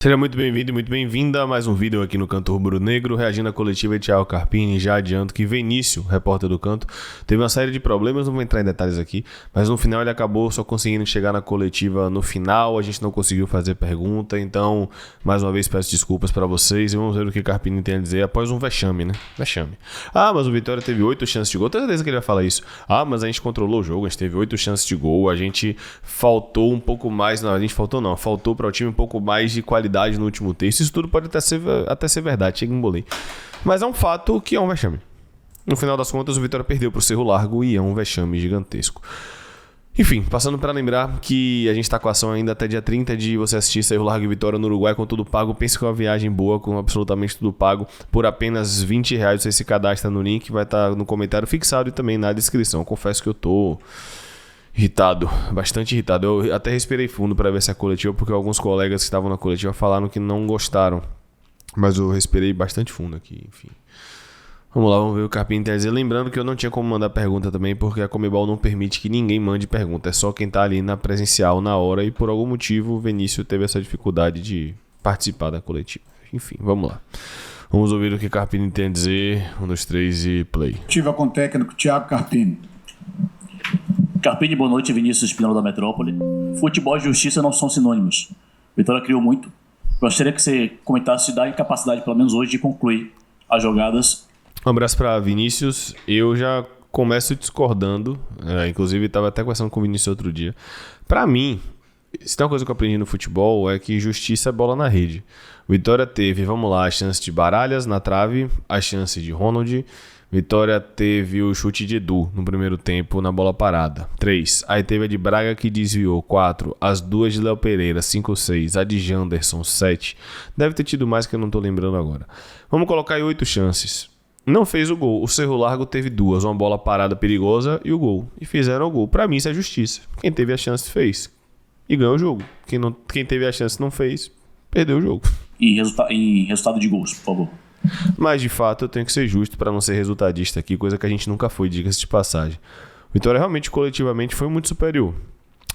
Seja muito bem-vindo e muito bem-vinda a mais um vídeo aqui no Canto Rubro-Negro, reagindo à coletiva de Thiago Carpini. Já adianto que Vinícius, repórter do Canto, teve uma série de problemas, não vou entrar em detalhes aqui, mas no final ele acabou só conseguindo chegar na coletiva no final, a gente não conseguiu fazer pergunta, então, mais uma vez peço desculpas para vocês e vamos ver o que Carpini tem a dizer após um vexame, né? Vexame. Mas o Vitória teve 8 chances de gol, tenho certeza que ele vai falar isso. Mas a gente controlou o jogo, a gente teve 8 chances de gol, a gente faltou um pouco mais, faltou para o time um pouco mais de qualidade no último terço. Isso tudo pode até ser verdade, chega em embolei. Mas é um fato que é um vexame. No final das contas, o Vitória perdeu pro Cerro Largo e é um vexame gigantesco. Enfim, passando para lembrar que a gente está com a ação ainda até dia 30 de você assistir Cerro Largo e Vitória no Uruguai com tudo pago. Pense que é uma viagem boa, com absolutamente tudo pago, por apenas R$20. Você se cadastra no link, vai estar no comentário fixado e também na descrição. Confesso que eu tô irritado, bastante irritado. Eu até respirei fundo para ver se a coletiva, porque alguns colegas que estavam na coletiva falaram que não gostaram. Mas eu respirei bastante fundo aqui, enfim. Vamos lá, vamos ver o que o Carpini tem a dizer. Lembrando que eu não tinha como mandar pergunta também, porque a Conmebol não permite que ninguém mande pergunta. É só quem tá ali na presencial na hora e por algum motivo o Vinícius teve essa dificuldade de participar da coletiva. Enfim, vamos lá. Vamos ouvir o que o Carpini tem a dizer. 1, 2, 3 e play. Coletiva com o técnico Thiago Carpini. Carpini, boa noite, Vinícius Spinello da Metrópole. Futebol e justiça não são sinônimos. Vitória criou muito. Gostaria que você comentasse da incapacidade, pelo menos hoje, de concluir as jogadas. Um abraço para Vinícius. Eu já começo discordando. Inclusive, estava até conversando com o Vinícius outro dia. Para mim, se tem uma coisa que eu aprendi no futebol, é que justiça é bola na rede. Vitória teve, vamos lá, a chance de Baralhas na trave, a chance de Ronald. Vitória teve o chute de Edu no primeiro tempo na bola parada. 3. Aí teve a de Braga que desviou. 4. As duas de Léo Pereira. 5, 6. A de Janderson. 7. Deve ter tido mais que eu não tô lembrando agora. Vamos colocar aí 8 chances. Não fez o gol. O Cerro Largo teve 2. Uma bola parada perigosa e o gol. E fizeram o gol. Pra mim isso é justiça. Quem teve a chance fez. E ganhou o jogo. Quem teve a chance não fez. Perdeu o jogo. E resultado de gols, por favor. Mas de fato eu tenho que ser justo para não ser resultadista aqui, coisa que a gente nunca foi, diga-se de passagem. Vitória realmente coletivamente foi muito superior.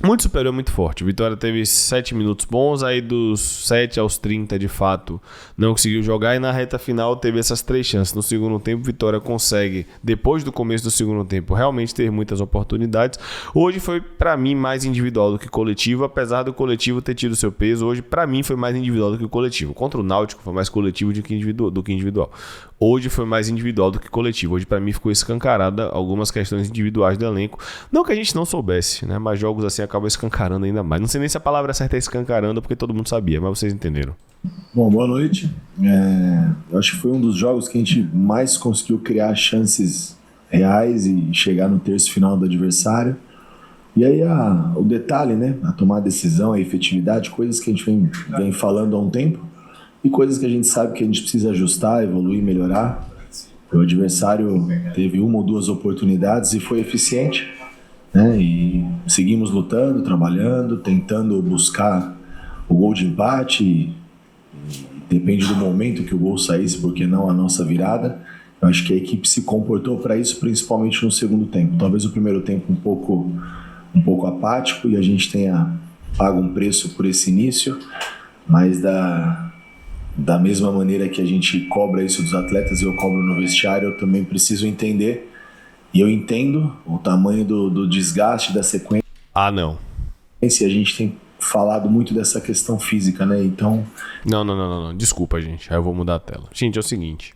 Muito superior, muito forte. Vitória teve 7 minutos bons, aí dos 7 aos 30 de fato não conseguiu jogar e na reta final teve essas 3 chances. No segundo tempo, Vitória consegue, depois do começo do segundo tempo, realmente ter muitas oportunidades. Hoje foi para mim mais individual do que coletivo, apesar do coletivo ter tido seu peso. Hoje para mim foi mais individual do que o coletivo. Contra o Náutico foi mais coletivo do que individual. Hoje foi mais individual do que coletivo. Hoje para mim ficou escancarada algumas questões individuais do elenco. Não que a gente não soubesse, né? Mas jogos assim acabam escancarando ainda mais. Não sei nem se a palavra certa é escancarando, porque todo mundo sabia, mas vocês entenderam. Bom, boa noite. Eu acho que foi um dos jogos que a gente mais conseguiu criar chances reais e chegar no terço final do adversário. E aí o detalhe, né? A tomar a decisão, a efetividade, coisas que a gente vem falando há um tempo e coisas que a gente sabe que a gente precisa ajustar, evoluir, melhorar. O adversário teve 1 ou 2 oportunidades e foi eficiente, né? E seguimos lutando, trabalhando, tentando buscar o gol de empate. E depende do momento que o gol saísse, porque não a nossa virada. Eu acho que a equipe se comportou para isso, principalmente no segundo tempo. Talvez o primeiro tempo um pouco apático e a gente tenha pago um preço por esse início, mas da mesma maneira que a gente cobra isso dos atletas e eu cobro no vestiário, eu também preciso entender, e eu entendo o tamanho do desgaste da sequência. Não. A gente tem falado muito dessa questão física, né? Então... Não. Desculpa, gente. Aí eu vou mudar a tela. Gente, é o seguinte.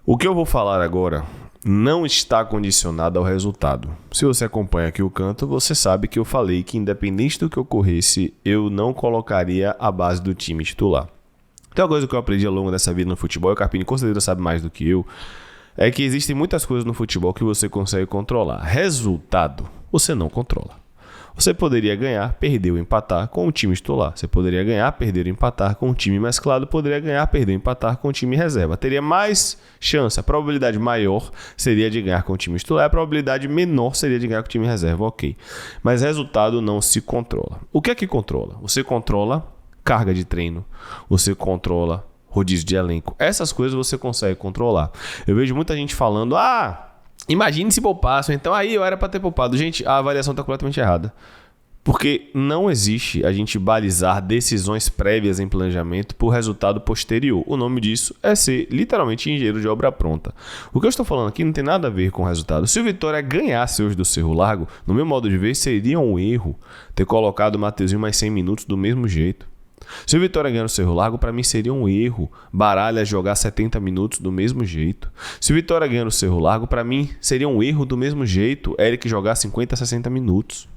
O que eu vou falar agora não está condicionado ao resultado. Se você acompanha aqui o Canto, você sabe que eu falei que independente do que ocorresse, eu não colocaria a base do time titular. Tem uma coisa que eu aprendi ao longo dessa vida no futebol, e o Carpini com certeza sabe mais do que eu, é que existem muitas coisas no futebol que você consegue controlar. Resultado, você não controla. Você poderia ganhar, perder ou empatar com o time titular. Você poderia ganhar, perder ou empatar com o time mesclado. Poderia ganhar, perder ou empatar com o time reserva. Teria mais chance. A probabilidade maior seria de ganhar com o time titular. A probabilidade menor seria de ganhar com o time reserva. Ok. Mas resultado não se controla. O que é que controla? Você controla carga de treino. Você controla rodízio de elenco. Essas coisas você consegue controlar. Eu vejo muita gente falando, imagine se poupassem, então aí eu era para ter poupado. Gente, a avaliação está completamente errada. Porque não existe a gente balizar decisões prévias em planejamento por resultado posterior. O nome disso é ser literalmente engenheiro de obra pronta. O que eu estou falando aqui não tem nada a ver com o resultado. Se o Vitória ganhasse hoje do Cerro Largo, no meu modo de ver, seria um erro ter colocado o Mateuzinho mais 100 minutos do mesmo jeito. Se o Vitória ganhar no Cerro Largo, para mim seria um erro Baralha jogar 70 minutos do mesmo jeito. Se o Vitória ganhar no Cerro Largo, para mim seria um erro do mesmo jeito Eric jogar 50, 60 minutos.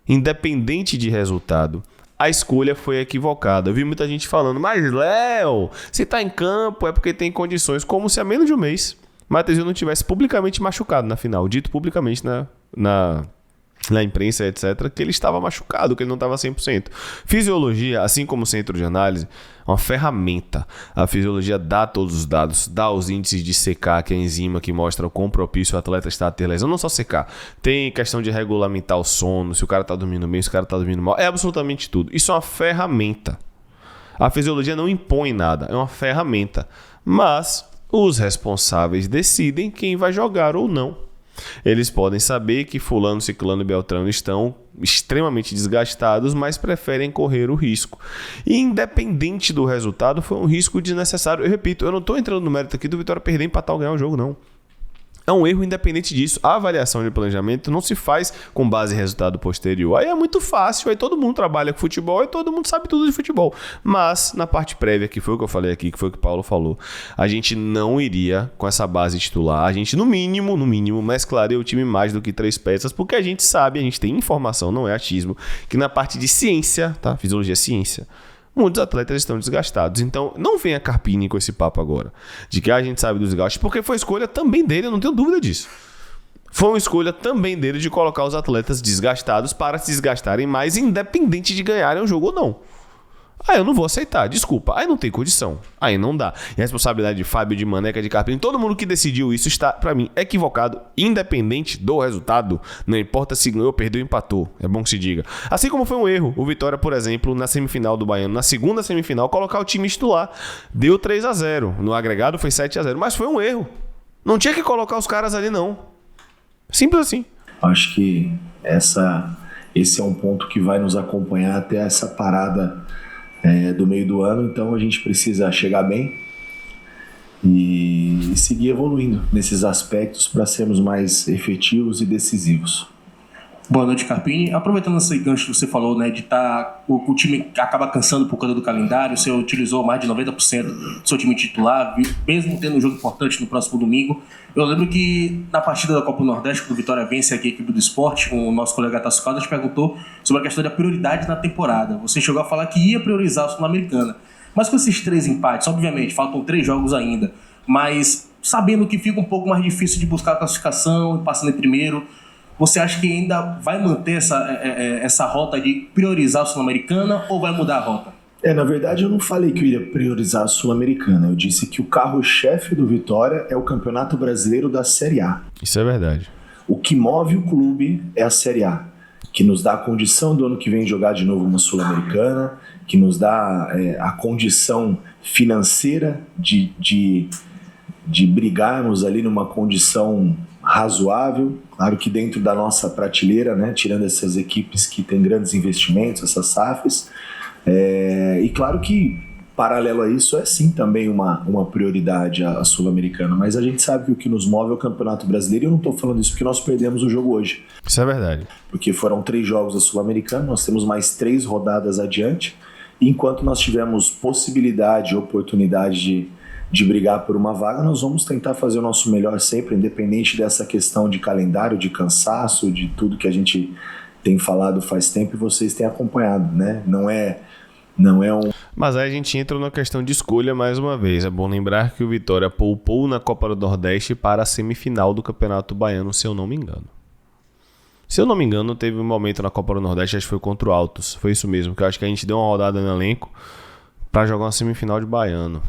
Independente de resultado, a escolha foi equivocada. Eu vi muita gente falando, mas Léo, se tá em campo é porque tem condições, como se há menos de um mês Mateuzinho não tivesse publicamente machucado na final, dito publicamente na imprensa, etc., que ele estava machucado, que ele não estava 100%. Fisiologia, assim como o centro de análise, é uma ferramenta. A fisiologia dá todos os dados, dá os índices de CK, que é a enzima que mostra o quão propício o atleta está a ter lesão. Não só CK, tem questão de regulamentar o sono, se o cara está dormindo bem, se o cara está dormindo mal, é absolutamente tudo. Isso é uma ferramenta. A fisiologia não impõe nada, é uma ferramenta. Mas os responsáveis decidem quem vai jogar ou não. Eles podem saber que fulano, ciclano e beltrano estão extremamente desgastados, mas preferem correr o risco. E independente do resultado, foi um risco desnecessário. Eu repito, eu não estou entrando no mérito aqui do Vitória perder, empatar ou ganhar o jogo, não. É um erro independente disso. A avaliação de planejamento não se faz com base em resultado posterior. Aí é muito fácil, aí todo mundo trabalha com futebol e todo mundo sabe tudo de futebol. Mas na parte prévia, que foi o que eu falei aqui, que foi o que o Paulo falou, a gente não iria com essa base titular. A gente, no mínimo, mesclaria o time mais do que 3 peças, porque a gente sabe, a gente tem informação, não é achismo, que na parte de ciência, tá? Fisiologia é ciência. Muitos atletas estão desgastados. Então, não venha Carpini com esse papo agora. De que a gente sabe dos desgastes, porque foi escolha também dele, eu não tenho dúvida disso. Foi uma escolha também dele de colocar os atletas desgastados para se desgastarem mais, independente de ganharem o jogo ou não. Aí eu não vou aceitar, desculpa. Aí não tem condição. Aí não dá. E a responsabilidade de Fábio, de Maneca, de Carpini, todo mundo que decidiu isso está, pra mim, equivocado, independente do resultado. Não importa se ganhou, perdeu, empatou. É bom que se diga. Assim como foi um erro o Vitória, por exemplo, na semifinal do Baiano, na segunda semifinal, colocar o time titular. Deu 3-0. No agregado foi 7-0. Mas foi um erro. Não tinha que colocar os caras ali, não. Simples assim. Acho que esse é um ponto que vai nos acompanhar até essa parada do meio do ano, então a gente precisa chegar bem e seguir evoluindo nesses aspectos para sermos mais efetivos e decisivos. Boa noite, Carpini. Aproveitando esse gancho que você falou, né, de o time acaba cansando por causa do calendário, você utilizou mais de 90% do seu time titular, mesmo tendo um jogo importante no próximo domingo. Eu lembro que na partida da Copa do Nordeste, quando o Vitória vence aqui a equipe do esporte, o nosso colega Tasso Caldas perguntou sobre a questão da prioridade na temporada. Você chegou a falar que ia priorizar a Sul-Americana. Mas com esses 3 empates, obviamente, faltam 3 jogos ainda, mas sabendo que fica um pouco mais difícil de buscar a classificação, passando em primeiro, você acha que ainda vai manter essa rota de priorizar a Sul-Americana ou vai mudar a rota? Na verdade eu não falei que eu iria priorizar a Sul-Americana. Eu disse que o carro-chefe do Vitória é o Campeonato Brasileiro da Série A. Isso é verdade. O que move o clube é a Série A, que nos dá a condição do ano que vem jogar de novo uma Sul-Americana, que nos dá a condição financeira de brigarmos ali numa condição razoável, claro que dentro da nossa prateleira, né, tirando essas equipes que têm grandes investimentos, essas SAFs, e claro que paralelo a isso é sim também uma prioridade a Sul-Americana, mas a gente sabe que o que nos move é o Campeonato Brasileiro, e eu não estou falando isso porque nós perdemos o jogo hoje. Isso é verdade. Porque foram 3 jogos da Sul-Americana, nós temos mais 3 rodadas adiante, e enquanto nós tivermos possibilidade, oportunidade de brigar por uma vaga, nós vamos tentar fazer o nosso melhor sempre, independente dessa questão de calendário, de cansaço, de tudo que a gente tem falado faz tempo e vocês têm acompanhado, né? Não é um... Mas aí a gente entra na questão de escolha mais uma vez. É bom lembrar que o Vitória poupou na Copa do Nordeste para a semifinal do Campeonato Baiano, se eu não me engano. Se eu não me engano, teve um momento na Copa do Nordeste, acho que foi contra o Altos. Foi isso mesmo, que eu acho que a gente deu uma rodada no elenco para jogar uma semifinal de Baiano.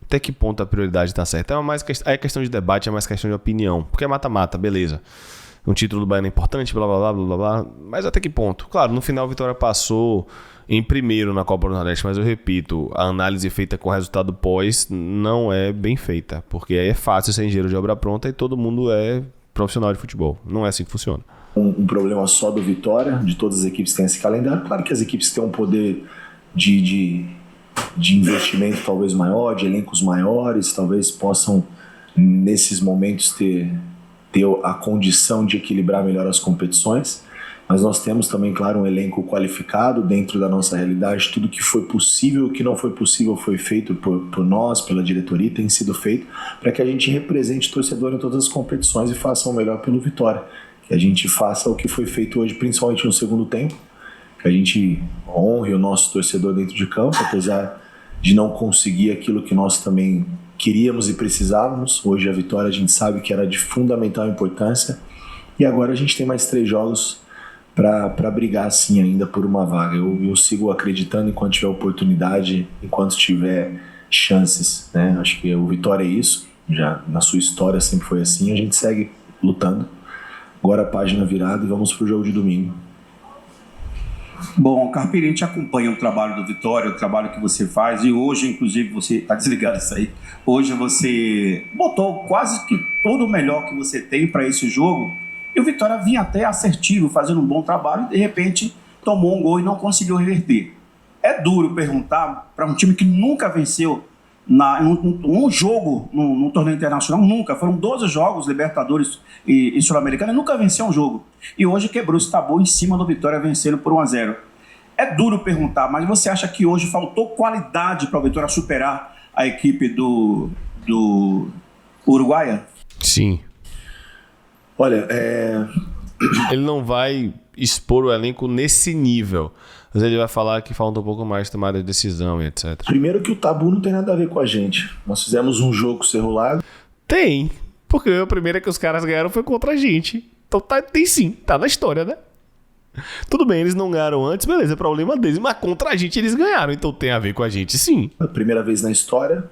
Até que ponto a prioridade está certa? É questão de debate, é mais questão de opinião. Porque é mata-mata, beleza. Um título do Baiano é importante, blá, blá, blá, blá, blá, blá. Mas até que ponto? Claro, no final a Vitória passou em primeiro na Copa do Nordeste, mas eu repito, a análise feita com o resultado pós não é bem feita. Porque é fácil ser engenheiro de obra pronta e todo mundo é profissional de futebol. Não é assim que funciona. um problema só do Vitória, de todas as equipes que têm esse calendário. Claro que as equipes têm um poder de investimento talvez maior, de elencos maiores, talvez possam nesses momentos ter a condição de equilibrar melhor as competições, mas nós temos também, claro, um elenco qualificado dentro da nossa realidade. Tudo que foi possível, o que não foi possível foi feito por nós, pela diretoria, tem sido feito para que a gente represente o torcedor em todas as competições e faça o melhor pelo Vitória, que a gente faça o que foi feito hoje, principalmente no segundo tempo, que a gente honre o nosso torcedor dentro de campo, apesar de não conseguir aquilo que nós também queríamos e precisávamos. Hoje a vitória a gente sabe que era de fundamental importância, e agora a gente tem mais 3 jogos para brigar sim ainda por uma vaga. Eu sigo acreditando enquanto tiver oportunidade, enquanto tiver chances, né? Acho que o Vitória é isso, já na sua história sempre foi assim, a gente segue lutando. Agora a página virada e vamos pro jogo de domingo. Bom, Carpini, a gente acompanha o trabalho do Vitória, o trabalho que você faz, e hoje, inclusive, você está desligado isso aí. Hoje você botou quase que todo o melhor que você tem para esse jogo, e o Vitória vinha até assertivo, fazendo um bom trabalho, e de repente tomou um gol e não conseguiu reverter. É duro perguntar para um time que nunca venceu um jogo num torneio internacional, nunca. Foram 12 jogos, Libertadores e Sul-Americana, e nunca venceu um jogo. E hoje quebrou esse tabu em cima do Vitória, vencendo por 1-0. É duro perguntar, mas você acha que hoje faltou qualidade para o Vitória superar a equipe do Uruguaia? Sim. Olha, Ele não vai expor o elenco nesse nível, mas ele vai falar que falta um pouco mais de tomada de decisão e etc. Primeiro que o tabu não tem nada a ver com a gente. Nós fizemos um jogo com o Cerro Largo. Tem, porque a primeira que os caras ganharam foi contra a gente. Então tem sim, tá na história, né? Tudo bem, eles não ganharam antes, beleza, é problema deles, mas contra a gente eles ganharam, então tem a ver com a gente sim. A primeira vez na história,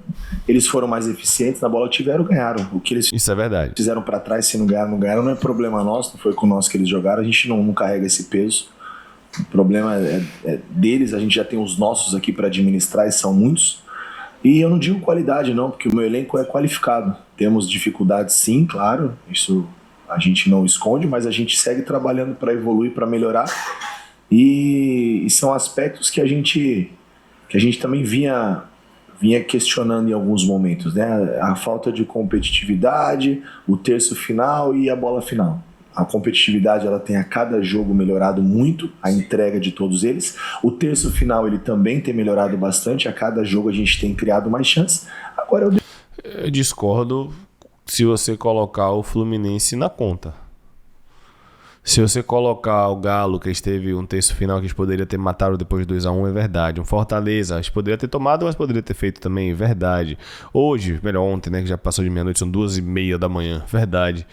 eles foram mais eficientes, na bola tiveram, ganharam. O que eles Isso é verdade. fizeram pra trás, se não ganharam, não é problema nosso, não foi com nós que eles jogaram, a gente não carrega esse peso. O problema é deles, a gente já tem os nossos aqui para administrar e são muitos. E eu não digo qualidade não, porque o meu elenco é qualificado. Temos dificuldades sim, claro, isso a gente não esconde, mas a gente segue trabalhando para evoluir, para melhorar. E são aspectos que a gente também vinha questionando em alguns momentos, né? A falta de competitividade, o terço final e a bola final. A competitividade ela tem a cada jogo melhorado muito, a entrega de todos eles. O terço final ele também tem melhorado bastante, a cada jogo a gente tem criado mais chances. Agora eu discordo se você colocar o Fluminense na conta. Se você colocar o Galo, que esteve um terço final que eles poderiam ter matado depois de 2-1, é verdade. Um Fortaleza, eles poderiam ter tomado, mas poderia ter feito também, verdade. Hoje, melhor ontem, né, que já passou de meia-noite, são 2h30 da manhã, verdade.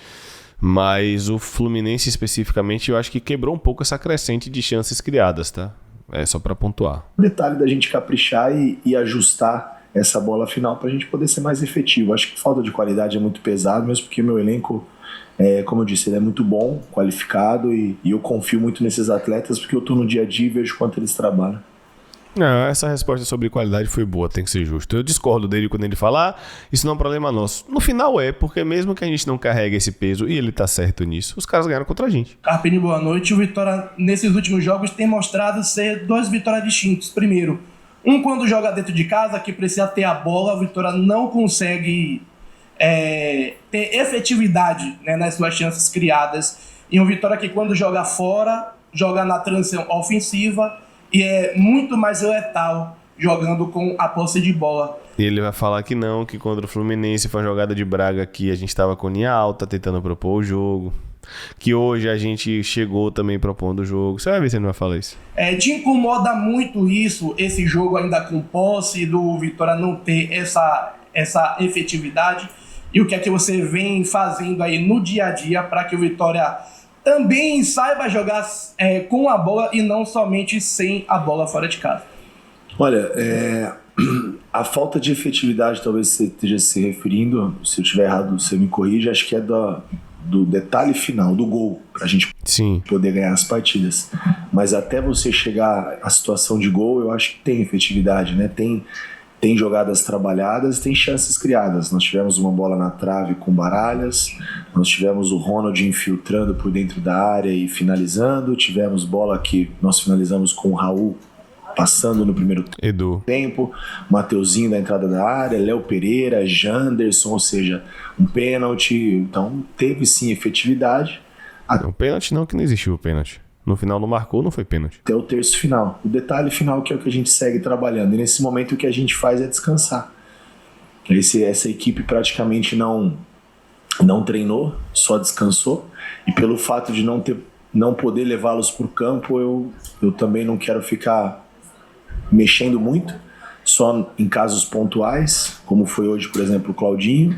Mas o Fluminense especificamente, eu acho que quebrou um pouco essa crescente de chances criadas, tá? É só pra pontuar. O detalhe da gente caprichar e ajustar essa bola final pra gente poder ser mais efetivo. Acho que falta de qualidade é muito pesado, mesmo porque o meu elenco, como eu disse, ele é muito bom, qualificado e eu confio muito nesses atletas porque eu tô no dia a dia e vejo quanto eles trabalham. Não, essa resposta sobre qualidade foi boa, tem que ser justo. Eu discordo dele quando ele fala, isso não é um problema nosso. No final porque mesmo que a gente não carregue esse peso, e ele tá certo nisso, os caras ganharam contra a gente. Carpini, boa noite. O Vitória, nesses últimos jogos, tem mostrado ser 2 vitórias distintas. Primeiro, quando joga dentro de casa, que precisa ter a bola, o Vitória não consegue ter efetividade, né, nas suas chances criadas. E um Vitória que quando joga fora, joga na transição ofensiva, e é muito mais letal jogando com a posse de bola. E ele vai falar que não, que contra o Fluminense foi uma jogada de Braga que a gente estava com linha alta, tentando propor o jogo. Que hoje a gente chegou também propondo o jogo. Você vai ver se ele não vai falar isso. Te incomoda muito isso, esse jogo ainda com posse, do Vitória não ter essa efetividade? E o que é que você vem fazendo aí no dia a dia para que o Vitória também saiba jogar com a bola e não somente sem a bola fora de casa? Olha, a falta de efetividade, talvez você esteja se referindo, se eu estiver errado você me corrige, acho que é do detalhe final, do gol, pra gente Sim. poder ganhar as partidas. Mas até você chegar à situação de gol, eu acho que tem efetividade, né? Tem tem jogadas trabalhadas, tem chances criadas. Nós tivemos uma bola na trave com Baralhas, nós tivemos o Ronald infiltrando por dentro da área e finalizando, tivemos bola que nós finalizamos com o Raul passando no primeiro tempo, Mateuzinho da entrada da área, Léo Pereira, Janderson, ou seja, um pênalti. Então teve sim efetividade. Um pênalti não, que não existiu o pênalti. No final não marcou, não foi pênalti. Até o terço final. O detalhe final que é o que a gente segue trabalhando. E nesse momento o que a gente faz é descansar. Essa equipe praticamente não treinou, só descansou. E pelo fato de não poder levá-los para o campo, eu também não quero ficar mexendo muito, só em casos pontuais, como foi hoje, por exemplo, o Claudinho.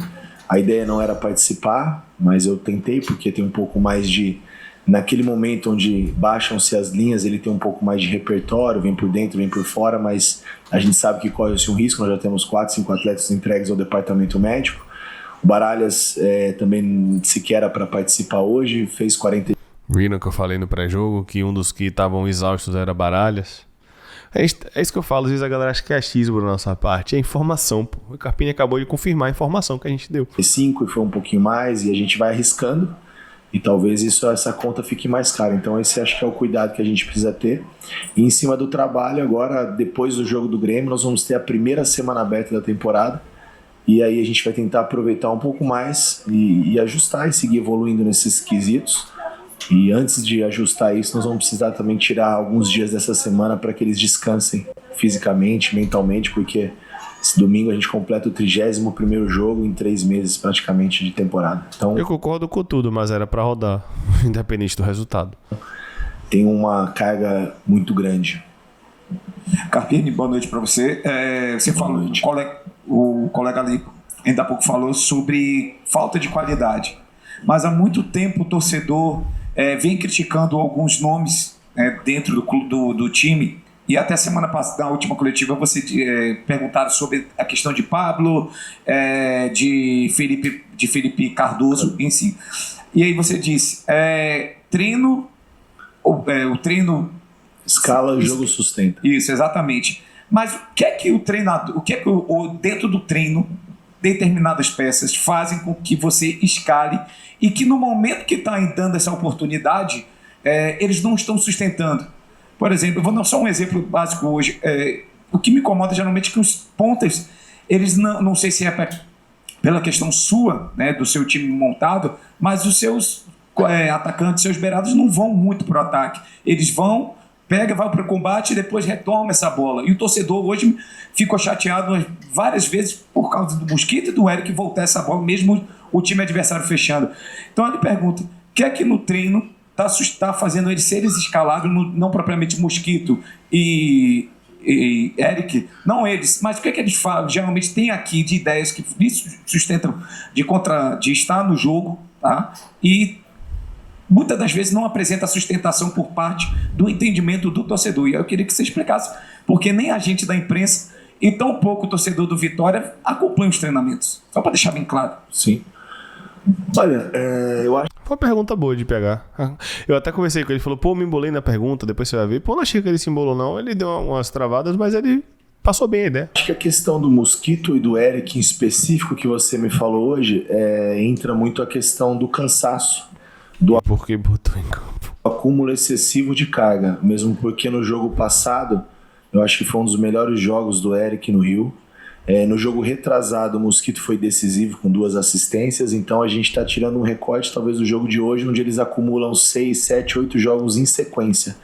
A ideia não era participar, mas eu tentei, porque tem um pouco mais de... Naquele momento onde baixam-se as linhas, ele tem um pouco mais de repertório, vem por dentro, vem por fora, mas a gente sabe que corre-se um risco. Nós já temos 4, 5 atletas entregues ao departamento médico. O Baralhas também sequer era para participar hoje, fez 40. Viram que eu falei no pré-jogo que um dos que estavam exaustos era Baralhas? É isso que eu falo, às vezes a galera acha que é achismo da nossa parte, é informação, pô. O Carpini acabou de confirmar a informação que a gente deu. 5 e foi um pouquinho mais, e a gente vai arriscando, e talvez essa conta fique mais cara. Então esse acho que é o cuidado que a gente precisa ter. E em cima do trabalho, agora, depois do jogo do Grêmio, nós vamos ter a primeira semana aberta da temporada, e aí a gente vai tentar aproveitar um pouco mais e ajustar e seguir evoluindo nesses quesitos. E antes de ajustar isso, nós vamos precisar também tirar alguns dias dessa semana para que eles descansem fisicamente, mentalmente, porque esse domingo a gente completa o 31º jogo em 3 meses praticamente de temporada. Então, eu concordo com tudo, mas era para rodar, independente do resultado. Tem uma carga muito grande. Carpini, boa noite para você. Você falou, o colega ali ainda há pouco falou sobre falta de qualidade, mas há muito tempo o torcedor vem criticando alguns nomes dentro do time, e até semana passada, na última coletiva, você perguntaram sobre a questão de Pablo, de Felipe Cardoso em si. E aí você disse, o treino... Escala, o jogo sustenta. Isso, exatamente. Mas o que é que o treinador, dentro do treino, determinadas peças fazem com que você escale e que no momento que está dando essa oportunidade, eles não estão sustentando? Por exemplo, eu vou dar só um exemplo básico hoje. O que me incomoda geralmente é que os pontas, eles não sei se é pela questão sua, né, do seu time montado, mas os seus atacantes, seus beirados não vão muito para o ataque. Eles vai para o combate e depois retoma essa bola. E o torcedor hoje ficou chateado várias vezes por causa do Mosquito e do Eric voltar essa bola, mesmo o time adversário fechando. Então ele pergunta, o que é que no treino está fazendo eles serem escalados, não propriamente Mosquito e Eric, não eles, mas o que é que eles falam? Geralmente tem aqui de ideias que sustentam de estar no jogo, tá? E muitas das vezes não apresenta sustentação por parte do entendimento do torcedor. E eu queria que você explicasse, porque nem a gente da imprensa e tão pouco o torcedor do Vitória acompanha os treinamentos. Só para deixar bem claro. Sim. Olha, eu acho... Foi uma pergunta boa de pegar. Eu até conversei com ele, falou, pô, me embolei na pergunta, depois você vai ver. Pô, não achei que ele se embolou não, ele deu umas travadas, mas ele passou bem a ideia. Acho que a questão do Mosquito e do Eric em específico que você me falou hoje, entra muito a questão do cansaço. Porque botou em campo. Acúmulo excessivo de carga, mesmo porque no jogo passado, eu acho que foi um dos melhores jogos do Eric no Rio. No jogo retrasado, o Mosquito foi decisivo com 2 assistências, então a gente está tirando um recorte talvez do jogo de hoje, onde eles acumulam 6, 7, 8 jogos em sequência.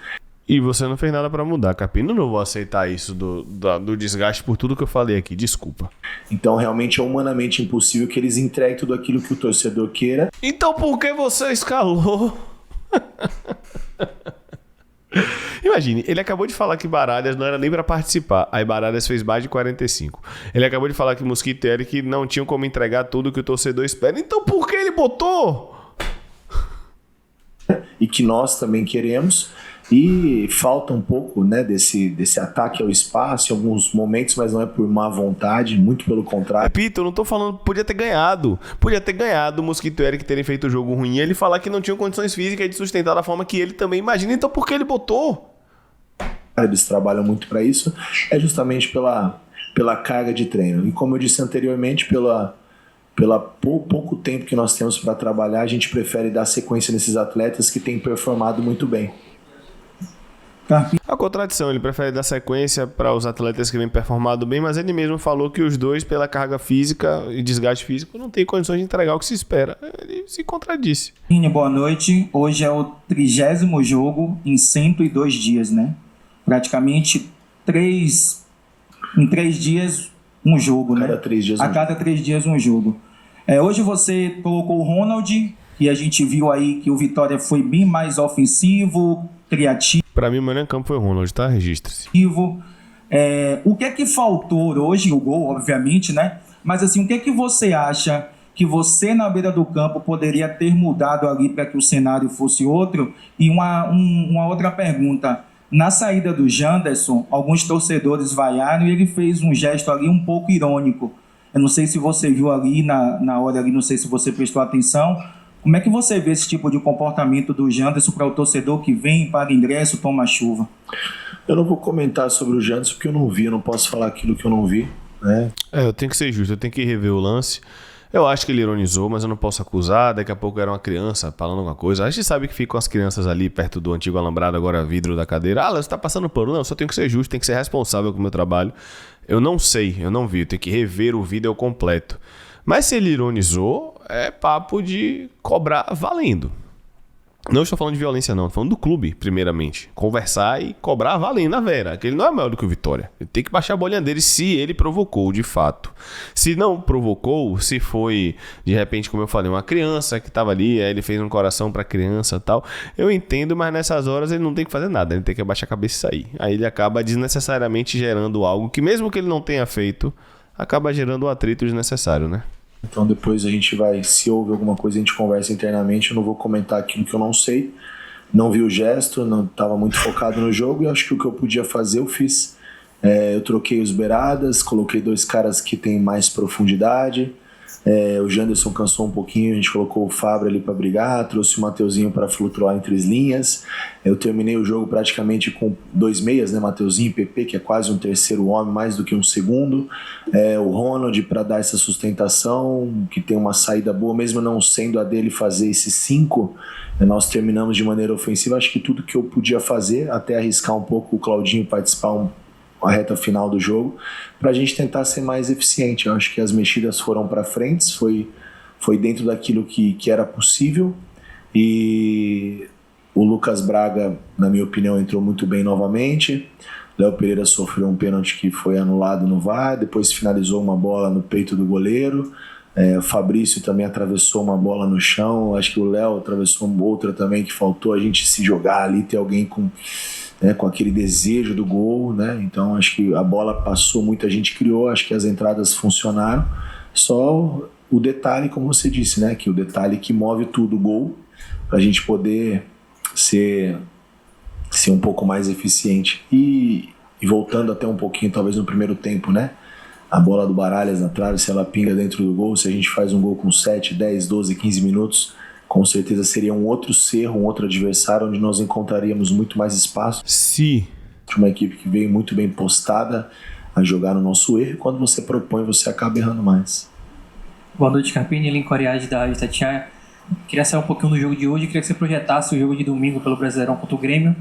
E você não fez nada pra mudar, Carpini. Eu não vou aceitar isso do desgaste por tudo que eu falei aqui, desculpa. Então realmente é humanamente impossível que eles entreguem tudo aquilo que o torcedor queira. Então por que você escalou? Imagine, ele acabou de falar que Baralhas não era nem pra participar. Aí Baralhas fez mais de 45. Ele acabou de falar que Mosquito e Eric não tinham como entregar tudo que o torcedor espera. Então por que ele botou? E que nós também queremos. E falta um pouco, né, desse ataque ao espaço em alguns momentos, mas não é por má vontade, muito pelo contrário. Repito, eu não tô falando, podia ter ganhado o Mosquito e Eric terem feito o jogo ruim e ele falar que não tinham condições físicas de sustentar da forma que ele também imagina, então por que ele botou? Eles trabalham muito para isso, é justamente pela carga de treino. E como eu disse anteriormente, pouco tempo que nós temos para trabalhar, a gente prefere dar sequência nesses atletas que têm performado muito bem. A contradição, ele prefere dar sequência para os atletas que vêm performado bem, mas ele mesmo falou que os dois, pela carga física e desgaste físico, não têm condições de entregar o que se espera. Ele se contradisse. Boa noite. Hoje é o 30º jogo em 102 dias, né? Praticamente em 3 dias um jogo, né? A cada 3 dias um jogo. Hoje você colocou o Ronald, e a gente viu aí que o Vitória foi bem mais ofensivo, criativo. Pra mim, o melhor em campo foi o Ronald, tá? Registre-se. O que é que faltou hoje? O gol, obviamente, né? Mas assim, o que é que você acha que você na beira do campo poderia ter mudado ali para que o cenário fosse outro? E uma outra pergunta. Na saída do Janderson, alguns torcedores vaiaram e ele fez um gesto ali um pouco irônico. Eu não sei se você viu ali na hora ali, não sei se você prestou atenção. Como é que você vê esse tipo de comportamento do Janderson para o torcedor que vem, paga ingresso, toma chuva? Eu não vou comentar sobre o Janderson porque eu não vi, eu não posso falar aquilo que eu não vi, né? Eu tenho que ser justo, eu tenho que rever o lance. Eu acho que ele ironizou, mas eu não posso acusar. Daqui a pouco era uma criança falando alguma coisa. A gente sabe que ficam as crianças ali perto do antigo alambrado, agora vidro da cadeira. Você tá passando por... Não, eu só tenho que ser justo, tenho que ser responsável com o meu trabalho. Eu não sei, eu não vi, eu tenho que rever o vídeo completo. Mas se ele ironizou, é papo de cobrar valendo. Não estou falando de violência não, estou falando do clube, primeiramente. Conversar e cobrar valendo a Vera, que ele não é maior do que o Vitória. Ele tem que baixar a bolinha dele se ele provocou, de fato. Se não provocou, se foi, de repente, como eu falei, uma criança que estava ali, aí ele fez um coração para a criança e tal, eu entendo, mas nessas horas ele não tem que fazer nada, ele tem que abaixar a cabeça e sair. Aí ele acaba desnecessariamente gerando algo que, mesmo que ele não tenha feito, acaba gerando um atrito desnecessário, né? Então depois a gente vai, se houve alguma coisa, a gente conversa internamente. Eu não vou comentar aquilo que eu não sei. Não vi o gesto, não estava muito focado no jogo e acho que o que eu podia fazer eu fiz. Eu troquei os beiradas, coloquei 2 caras que têm mais profundidade. O Janderson cansou um pouquinho, a gente colocou o Fabra ali para brigar, trouxe o Mateuzinho para flutuar entre as linhas. Eu terminei o jogo praticamente com 2 meias, né? Mateuzinho e PP, que é quase um terceiro homem, mais do que um segundo. O Ronald para dar essa sustentação, que tem uma saída boa, mesmo não sendo a dele fazer esses 5, nós terminamos de maneira ofensiva. Acho que tudo que eu podia fazer, até arriscar um pouco o Claudinho participar a reta final do jogo, para a gente tentar ser mais eficiente. Eu acho que as mexidas foram para frente, foi dentro daquilo que era possível, e o Lucas Braga, na minha opinião, entrou muito bem novamente. Léo Pereira sofreu um pênalti que foi anulado no VAR, depois finalizou uma bola no peito do goleiro. O Fabrício também atravessou uma bola no chão, acho que o Léo atravessou outra também, que faltou a gente se jogar ali, ter alguém com aquele desejo do gol, né? Então acho que a bola passou, muita gente criou, acho que as entradas funcionaram. Só o detalhe, como você disse, né? Que o detalhe que move tudo, o gol, para a gente poder ser um pouco mais eficiente. E voltando até um pouquinho, talvez no primeiro tempo, né? A bola do Baralhas na trave, se ela pinga dentro do gol, se a gente faz um gol com 7, 10, 12, 15 minutos, com certeza seria um outro cerro, um outro adversário, onde nós encontraríamos muito mais espaço. Se uma equipe que veio muito bem postada a jogar no nosso erro, quando você propõe, você acaba errando mais. Boa noite, Carpini, Lin Coriade da Itatiaia. Queria sair um pouquinho do jogo de hoje, queria que você projetasse o jogo de domingo pelo Brasileirão contra o Grêmio.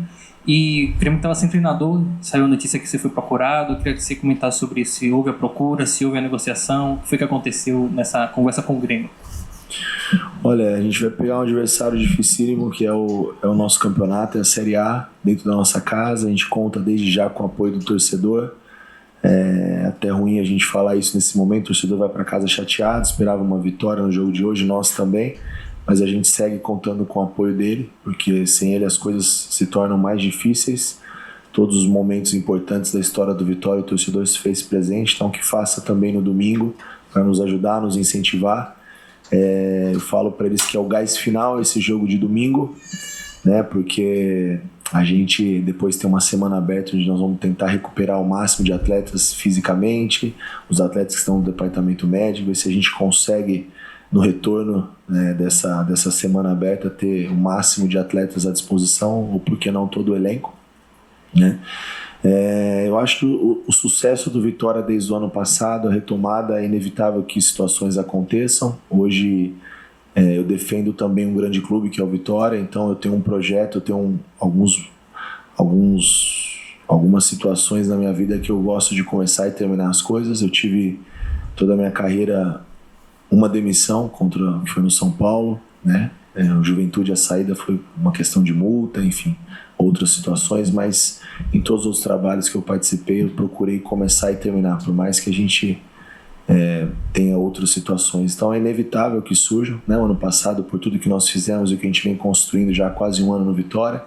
E o Grêmio estava sem treinador, saiu a notícia que você foi procurado, queria que você comentasse sobre se houve a procura, se houve a negociação, o que foi que aconteceu nessa conversa com o Grêmio. Olha, a gente vai pegar um adversário dificílimo, que é o nosso campeonato, é a Série A, dentro da nossa casa. A gente conta desde já com o apoio do torcedor. É até ruim a gente falar isso nesse momento, o torcedor vai para casa chateado, esperava uma vitória no jogo de hoje, nós também, mas a gente segue contando com o apoio dele, porque sem ele as coisas se tornam mais difíceis. Todos os momentos importantes da história do Vitória, o torcedor se fez presente, então que faça também no domingo, para nos ajudar, nos incentivar. Eu falo para eles que é o gás final esse jogo de domingo, né? Porque a gente depois tem uma semana aberta onde nós vamos tentar recuperar o máximo de atletas fisicamente, os atletas que estão no departamento médico, ver se a gente consegue no retorno, né, dessa semana aberta ter o máximo de atletas à disposição, ou por que não todo o elenco, né? Eu acho que o sucesso do Vitória desde o ano passado, a retomada, é inevitável que situações aconteçam. Hoje eu defendo também um grande clube que é o Vitória, então eu tenho um projeto, eu tenho algumas situações na minha vida que eu gosto de começar e terminar as coisas. Eu tive toda a minha carreira uma demissão que foi no São Paulo, né? O Juventude, a saída foi uma questão de multa, enfim, outras situações, mas em todos os trabalhos que eu participei eu procurei começar e terminar, por mais que a gente tenha outras situações. Então é inevitável que surjam, né? O ano passado, por tudo que nós fizemos e que a gente vem construindo já há quase um ano no Vitória,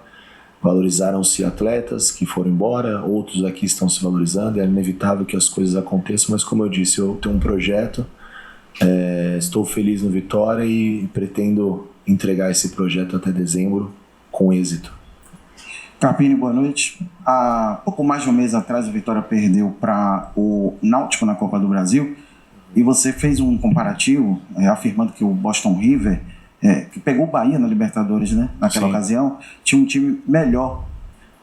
valorizaram-se atletas que foram embora, outros aqui estão se valorizando, é inevitável que as coisas aconteçam, mas como eu disse, eu tenho um projeto, estou feliz no Vitória e pretendo entregar esse projeto até dezembro com êxito. Carpini, boa noite. Há pouco mais de um mês atrás, o Vitória perdeu para o Náutico na Copa do Brasil e você fez um comparativo afirmando que o Boston River, que pegou o Bahia na Libertadores, né, naquela ocasião, tinha um time melhor.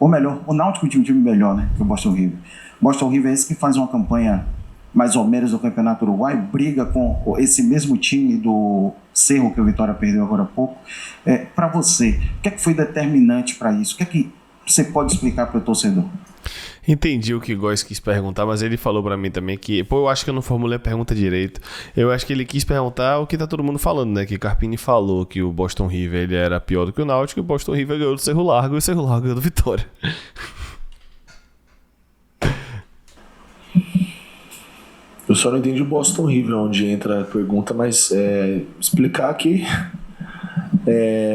Ou melhor, o Náutico tinha um time melhor, né, que o Boston River. O Boston River é esse que faz uma campanha mais ou menos do Campeonato Uruguai, briga com esse mesmo time do Cerro que o Vitória perdeu agora há pouco. Para você, o que é que foi determinante para isso? O que é que você pode explicar para o torcedor? Entendi o que o Góes quis perguntar, mas ele falou pra mim também que... eu acho que eu não formulei a pergunta direito. Eu acho que ele quis perguntar o que tá todo mundo falando, né? Que Carpini falou que o Boston River ele era pior do que o Náutico e o Boston River ganhou do Cerro Largo e o Cerro Largo ganhou do Vitória. Eu só não entendi o Boston River, onde entra a pergunta, mas explicar que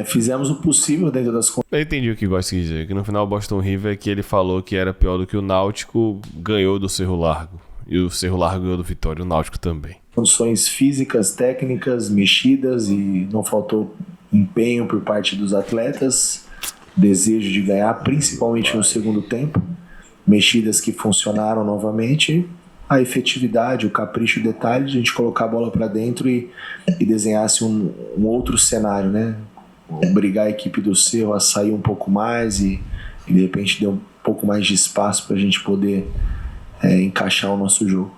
fizemos o possível dentro das condições. Eu entendi o que o Góes quis dizer, que no final o Boston River que ele falou que era pior do que o Náutico, ganhou do Cerro Largo. E o Cerro Largo ganhou do Vitória, o Náutico também. Condições físicas, técnicas, mexidas, e não faltou empenho por parte dos atletas, desejo de ganhar, principalmente no segundo tempo, mexidas que funcionaram novamente, a efetividade, o capricho, o detalhe de a gente colocar a bola para dentro e desenhasse um outro cenário, né? Obrigar a equipe do Cerro a sair um pouco mais e de repente deu um pouco mais de espaço para a gente poder encaixar o nosso jogo.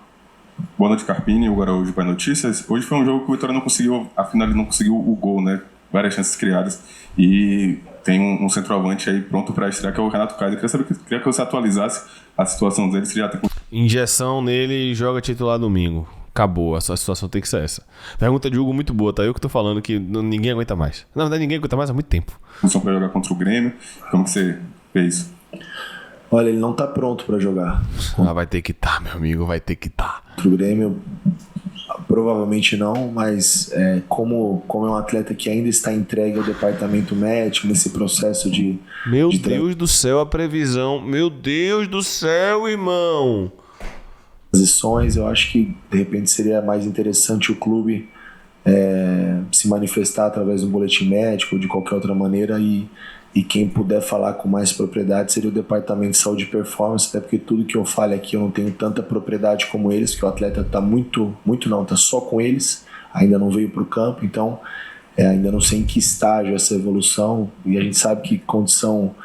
Boa noite, Carpini, o Araújo para Notícias. Hoje foi um jogo que o Vitória não conseguiu, afinal ele não conseguiu o gol, né? Várias chances criadas e tem um centroavante aí pronto para estrear, que é o Renato Kaiser. Queria que você atualizasse a situação dele, se já tem... Injeção nele e joga titular domingo. Acabou, a situação tem que ser essa. Pergunta de Hugo muito boa, tá? Eu que tô falando que ninguém aguenta mais. Na verdade, ninguém aguenta mais há muito tempo. Função para jogar contra o Grêmio, como que você fez? Olha, ele não tá pronto para jogar. Vai ter que estar, meu amigo, vai ter que estar. Contra o Grêmio, provavelmente não, mas como é um atleta que ainda está entregue ao departamento médico nesse processo de... Meu Deus do céu, a previsão. Meu Deus do céu, irmão. Transições, eu acho que de repente seria mais interessante o clube se manifestar através de um boletim médico ou de qualquer outra maneira e quem puder falar com mais propriedade seria o departamento de saúde e performance, até porque tudo que eu falo aqui eu não tenho tanta propriedade como eles, que o atleta está tá só com eles, ainda não veio para o campo, então ainda não sei em que estágio essa evolução, e a gente sabe que condição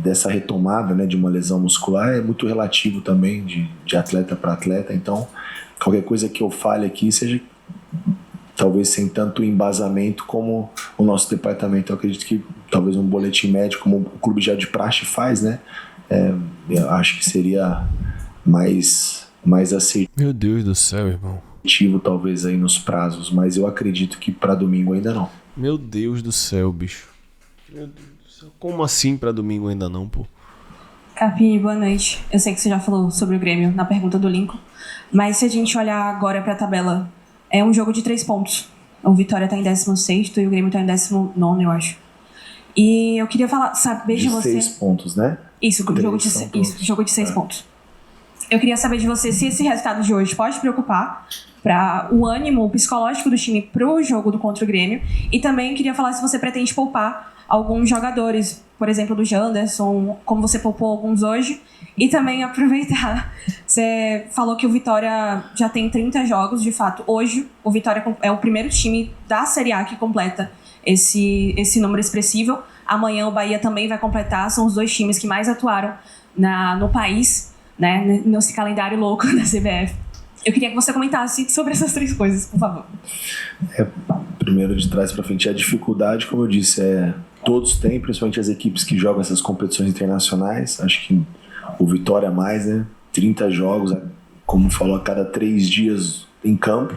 dessa retomada, né, de uma lesão muscular é muito relativo também de atleta para atleta, então qualquer coisa que eu fale aqui seja talvez sem tanto embasamento como o nosso departamento. Eu acredito que talvez um boletim médico, como o clube já de praxe faz, né, eu acho que seria mais assertivo. Meu Deus do céu, irmão. Talvez aí nos prazos, mas eu acredito que para domingo ainda não. Meu Deus do céu, bicho. Meu Deus do céu. Como assim para domingo ainda não, pô? Carpini, boa noite. Eu sei que você já falou sobre o Grêmio na pergunta do Lincoln, mas se a gente olhar agora para a tabela, é um jogo de 3 pontos. O Vitória tá em 16º e o Grêmio tá em 19º, eu acho. E eu queria saber de você... 6 pontos, né? Isso, jogo de 6 pontos. Eu queria saber de você se esse resultado de hoje pode preocupar para o ânimo psicológico do time pro jogo contra o Grêmio. E também queria falar se você pretende poupar alguns jogadores, por exemplo, do Janderson, como você poupou alguns hoje. E também aproveitar, você falou que o Vitória já tem 30 jogos, de fato. Hoje, o Vitória é o primeiro time da Série A que completa esse número expressivo. Amanhã o Bahia também vai completar. São os 2 times que mais atuaram no país, né, nesse calendário louco da CBF. Eu queria que você comentasse sobre essas 3 coisas, por favor. Primeiro, de trás para frente, a dificuldade, como eu disse, todos têm, principalmente as equipes que jogam essas competições internacionais. Acho que o Vitória mais, né? 30 jogos, como falou, a cada 3 dias em campo.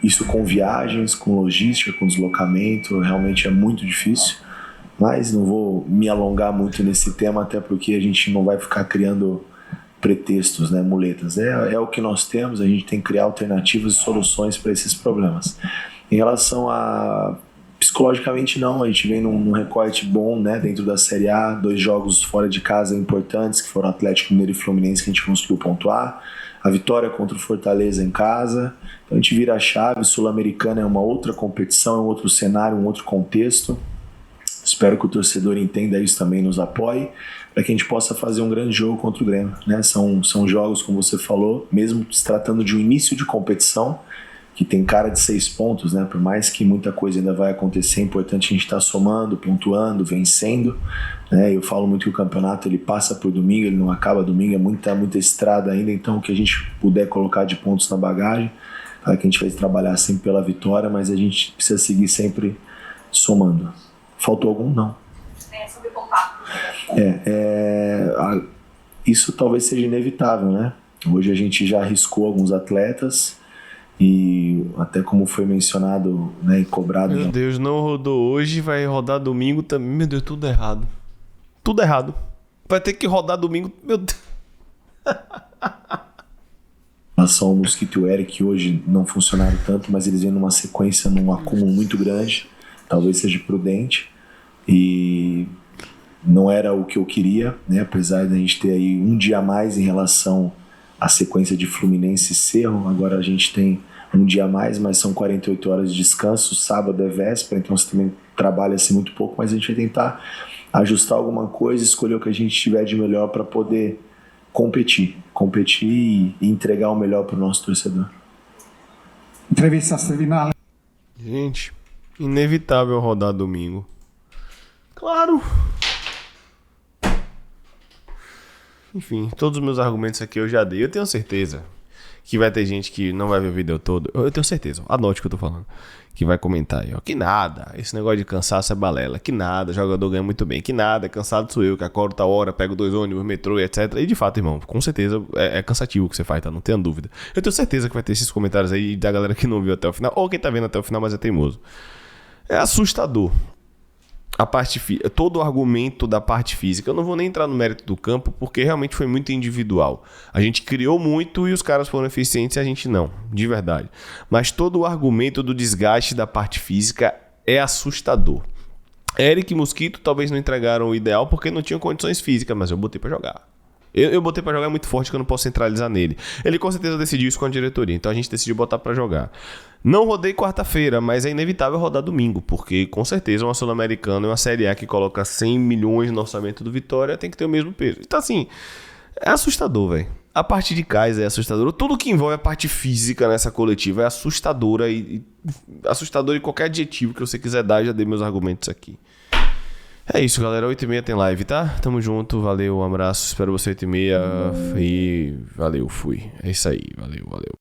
Isso com viagens, com logística, com deslocamento, realmente é muito difícil. Mas não vou me alongar muito nesse tema, até porque a gente não vai ficar criando pretextos, né, muletas. É o que nós temos, a gente tem que criar alternativas e soluções para esses problemas. Em relação a... Psicologicamente não, a gente vem num recorte bom, né, dentro da Série A, 2 jogos fora de casa importantes, que foram Atlético Mineiro e Fluminense, que a gente conseguiu pontuar, a vitória contra o Fortaleza em casa, então a gente vira a chave. Sul-Americana é uma outra competição, é um outro cenário, um outro contexto. Espero que o torcedor entenda isso também, nos apoie, para que a gente possa fazer um grande jogo contra o Grêmio, né? São jogos, como você falou, mesmo se tratando de um início de competição, que tem cara de 6 pontos, né? Por mais que muita coisa ainda vai acontecer, é importante a gente estar somando, pontuando, vencendo, né? Eu falo muito que o campeonato ele passa por domingo, ele não acaba domingo, é muita estrada ainda, então o que a gente puder colocar de pontos na bagagem, claro que a gente vai trabalhar sempre pela vitória, mas a gente precisa seguir sempre somando. Faltou algum? Não. Sobre contato. Isso talvez seja inevitável, né? Hoje a gente já arriscou alguns atletas, e até como foi mencionado, né, e cobrado... Meu Deus, não rodou hoje, vai rodar domingo também. Meu Deus, tudo errado. Tudo errado. Vai ter que rodar domingo. Meu Deus. Em relação ao Mosquito e o Eric, que hoje não funcionaram tanto, mas eles vêm numa sequência, num acúmulo muito grande. Talvez seja prudente. E não era o que eu queria, né? Apesar de a gente ter aí um dia a mais em relação à sequência de Fluminense e Cerro. Agora a gente tem um dia a mais, mas são 48 horas de descanso. Sábado é véspera, então você também trabalha assim muito pouco, mas a gente vai tentar ajustar alguma coisa, escolher o que a gente tiver de melhor para poder competir e entregar o melhor para o nosso torcedor. Entrevista final. Gente, inevitável rodar domingo. Claro. Enfim, todos os meus argumentos aqui eu já dei. Eu tenho certeza que vai ter gente que não vai ver o vídeo todo. Eu tenho certeza, anote o que eu tô falando. Que vai comentar aí, ó. Que nada, esse negócio de cansaço é balela. Que nada, jogador ganha muito bem. Que nada, cansado sou eu, que acordo tal hora, pego 2 ônibus, metrô e etc. E de fato, irmão, com certeza é cansativo o que você faz, tá? Não tenha dúvida. Eu tenho certeza que vai ter esses comentários aí da galera que não viu até o final, ou quem tá vendo até o final, mas é teimoso. É assustador. Todo o argumento da parte física. Eu não vou nem entrar no mérito do campo, porque realmente foi muito individual. A gente criou muito e os caras foram eficientes e a gente não, de verdade. Mas todo o argumento do desgaste da parte física é assustador. Eric e Mosquito talvez não entregaram o ideal porque não tinham condições físicas, mas eu botei pra jogar. Eu botei pra jogar muito forte, que eu não posso centralizar nele. Ele com certeza decidiu isso com a diretoria, então a gente decidiu botar pra jogar. Não rodei quarta-feira, mas é inevitável rodar domingo, porque com certeza uma Sul-Americana e uma Série A que coloca 100 milhões no orçamento do Vitória tem que ter o mesmo peso. Então assim, é assustador, velho. A parte de casa é assustadora. Tudo que envolve a parte física nessa coletiva é assustadora e assustador em qualquer adjetivo que você quiser dar. Já dei meus argumentos aqui. É isso, galera. 8h30 tem live, tá? Tamo junto. Valeu, um abraço. Espero você 8h30. E valeu, fui. É isso aí. Valeu.